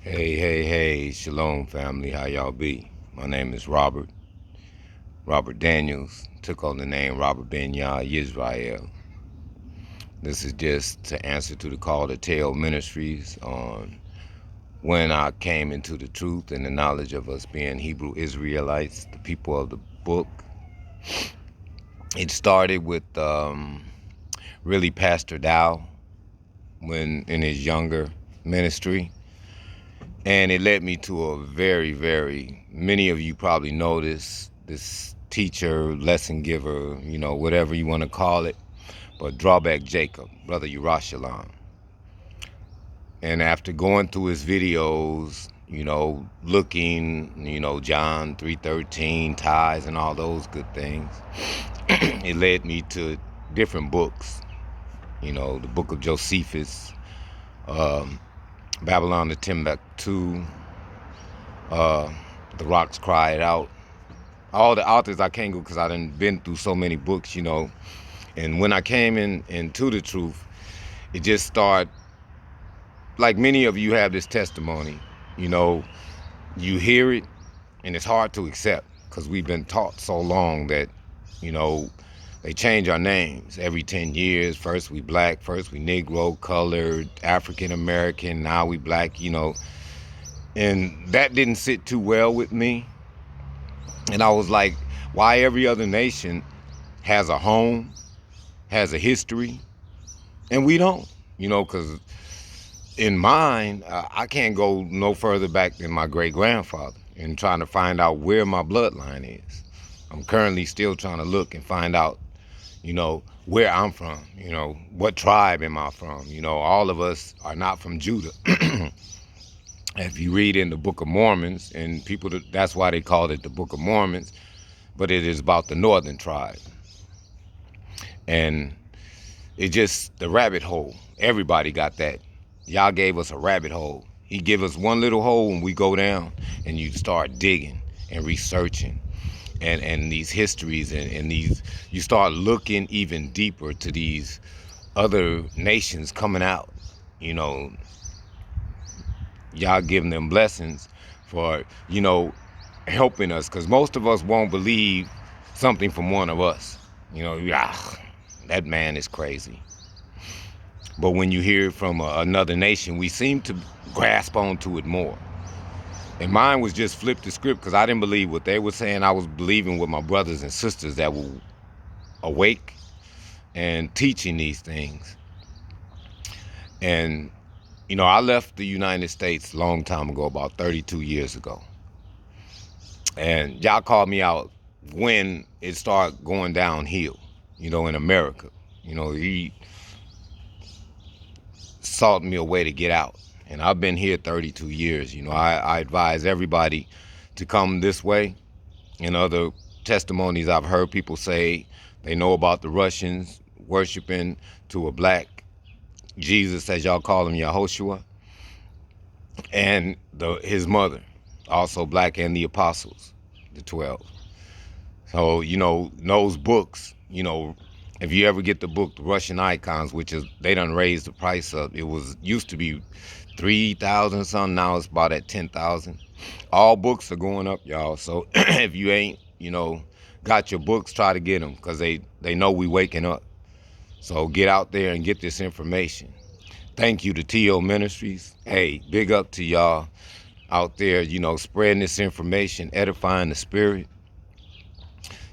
Hey, hey, hey, Shalom family, how y'all be? My name is Robert Daniels, took on the name Robert Ben Yah Yisrael. This is just to answer to the call to tell ministries on when I came into the truth and the knowledge of us being Hebrew Israelites, the people of the book. It started with really Pastor Dow when in his younger ministry. And it led me to a very, many of you probably know this teacher, lesson giver, whatever you want to call it, but Drawback Jacob, Brother Yerushalayim. And after going through his videos, looking, John 3:13, tithes and all those good things, it led me to different books, the book of Josephus, Babylon to Timbuktu, The Rocks Cried Out. All the authors I can't go because I done been through so many books, And when I came into the truth, it just started, like many of you have this testimony, you hear it and it's hard to accept because we've been taught so long that, they change our names every 10 years. First we black, first we Negro, colored, African American, now we black, And that didn't sit too well with me. And I was like, why every other nation has a home, has a history, and we don't? Because in mine, I can't go no further back than my great-grandfather and trying to find out where my bloodline is. I'm currently still trying to look and find out, where I'm from, what tribe am I from? All of us are not from Judah. If you read in the Book of Mormons, and people, that's why they called it the Book of Mormons, but it is about the northern tribe. And it just, the rabbit hole, everybody got that. Y'all gave us a rabbit hole. He give us one little hole and we go down and you start digging and researching and these histories and these, you start looking even deeper to these other nations coming out, y'all giving them blessings for, helping us, because most of us won't believe something from one of us. That man is crazy. But when you hear it from another nation, we seem to grasp onto it more. And mine was just flip the script because I didn't believe what they were saying. I was believing with my brothers and sisters that were awake and teaching these things. And, I left the United States a long time ago, about 32 years ago. And y'all called me out when it started going downhill, in America. He sought me a way to get out. And I've been here 32 years. I advise everybody to come this way. In other testimonies I've heard people say they know about the Russians worshiping to a black Jesus, as y'all call him, Yahushua, and his mother, also black, and the apostles, the 12. So, those books, if you ever get the book, The Russian Icons, which is, they done raised the price up. It used to be 3,000 something, now it's about at 10,000. All books are going up, y'all. So if you ain't, got your books, try to get them, because they know we waking up. So get out there and get this information. Thank you to T.O. Ministries. Hey, big up to y'all out there, spreading this information, edifying the spirit.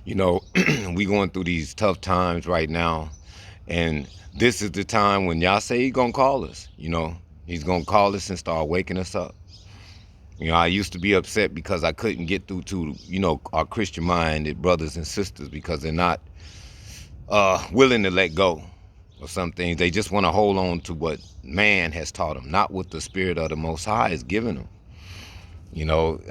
We going through these tough times right now, and this is the time when y'all say he's gonna call us. He's gonna call us and start waking us up. I used to be upset because I couldn't get through to our Christian-minded brothers and sisters because they're not willing to let go of some things. They just want to hold on to what man has taught them, not what the Spirit of the Most High has given them.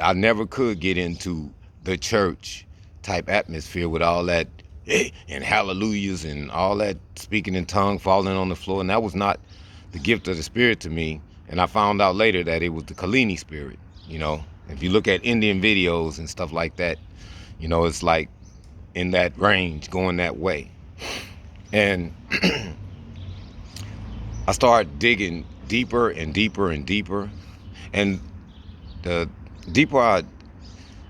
I never could get into the church type atmosphere with all that and hallelujahs and all that speaking in tongue, falling on the floor. And that was not the gift of the Spirit to me. And I found out later that it was the Kalini spirit. If you look at Indian videos and stuff like that, it's like in that range, going that way. And I started digging deeper and deeper and deeper. And the deeper I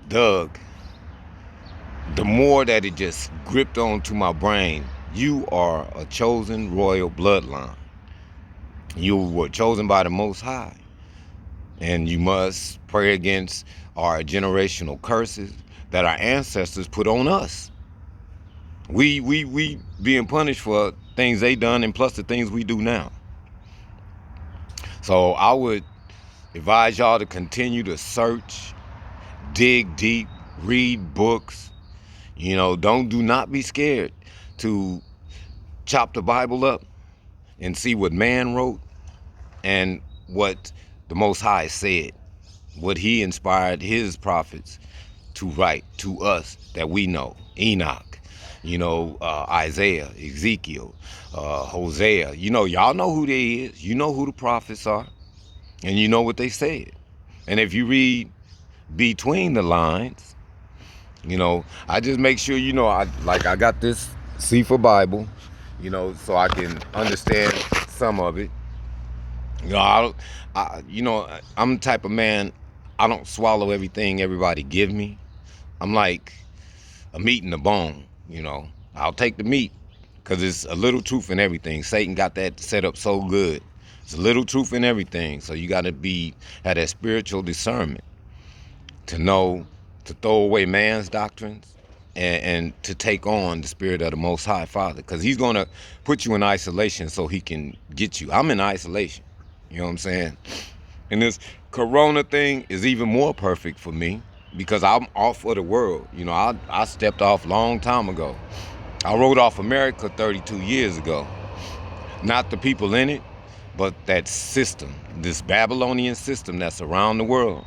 dug, the more that it just gripped onto my brain. You are a chosen royal bloodline. You were chosen by the Most High. And you must pray against our generational curses that our ancestors put on us. We being punished for things they done, and plus the things we do now. So I would advise y'all to continue to search, dig deep, read books. Do not be scared to chop the Bible up and see what man wrote and what the Most High said, what he inspired his prophets to write to us that we know. Enoch, Isaiah, Ezekiel, Hosea. Y'all know who they is. You know who the prophets are, and you know what they said. And if you read between the lines, I just make sure, I got this Sefer Bible, so I can understand some of it. I'm the type of man, I don't swallow everything everybody give me. I'm like a meat and a bone, I'll take the meat because it's a little truth in everything. Satan got that set up so good. It's a little truth in everything. So you got to have that spiritual discernment to know to throw away man's doctrines and to take on the spirit of the Most High Father, because he's going to put you in isolation so he can get you. I'm in isolation. You know what I'm saying? And this corona thing is even more perfect for me because I'm off of the world. I stepped off a long time ago. I wrote off America 32 years ago. Not the people in it, but that system, this Babylonian system that's around the world.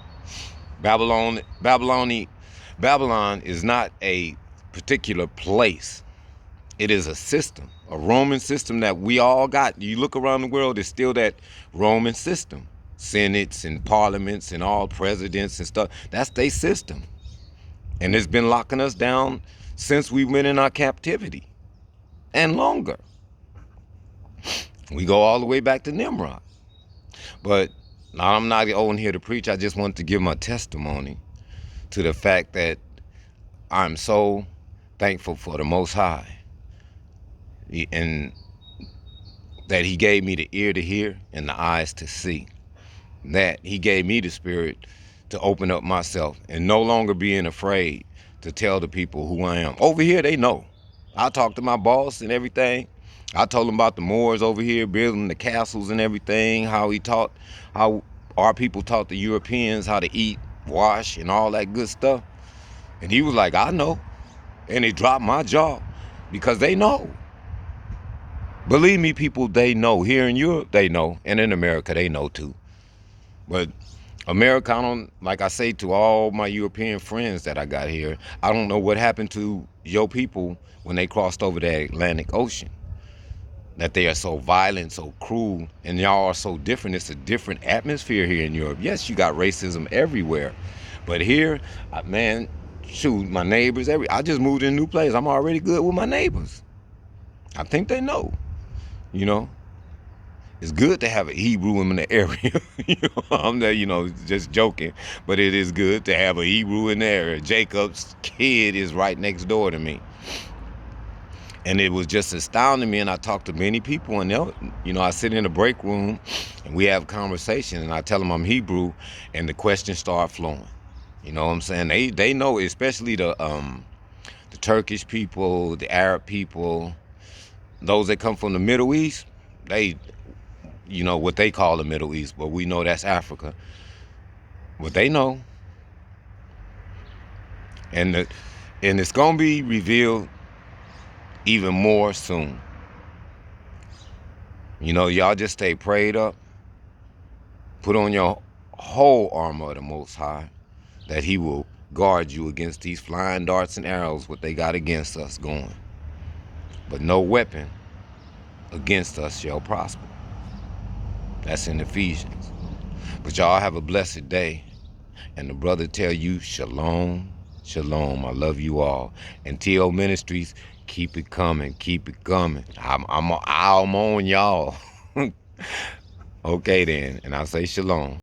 Babylon is not a particular place. It is a system, a Roman system that we all got. You look around the world, it's still that Roman system. Senates and parliaments and all presidents and stuff. That's their system. And it's been locking us down since we went in our captivity and longer. We go all the way back to Nimrod. But now I'm not on here to preach. I just want to give my testimony to the fact that I'm so thankful for the Most High, and that he gave me the ear to hear and the eyes to see. That he gave me the spirit to open up myself and no longer being afraid to tell the people who I am. Over here, they know. I talked to my boss and everything. I told him about the Moors over here building the castles and everything, how our people taught the Europeans how to eat, wash, and all that good stuff. And he was like, I know. And it dropped my jaw because they know. Believe me, people, they know. Here in Europe, they know. And in America, they know too. But America, like I say to all my European friends that I got here, I don't know what happened to your people when they crossed over the Atlantic Ocean. That they are so violent, so cruel, and y'all are so different. It's a different atmosphere here in Europe. Yes, you got racism everywhere. But here, man, shoot, my neighbors, I just moved in a new place. I'm already good with my neighbors. I think they know, It's good to have a Hebrew in the area. I'm there, just joking. But it is good to have a Hebrew in the area. Jacob's kid is right next door to me. And it was just astounding me, and I talked to many people, and I sit in the break room, and we have a conversation, and I tell them I'm Hebrew, and the questions start flowing. You know what I'm saying? They know, especially the Turkish people, the Arab people, those that come from the Middle East. They, what they call the Middle East, but we know that's Africa. But they know, and it's gonna be revealed even more soon. Y'all just stay prayed up. Put on your whole armor of the Most High, that he will guard you against these flying darts and arrows, what they got against us going. But no weapon against us shall prosper. That's in Ephesians. But y'all have a blessed day. And the brother tell you, shalom, shalom. I love you all. And T.O. Ministries, keep it coming, keep it coming. I'm on y'all. Okay then, and I say shalom.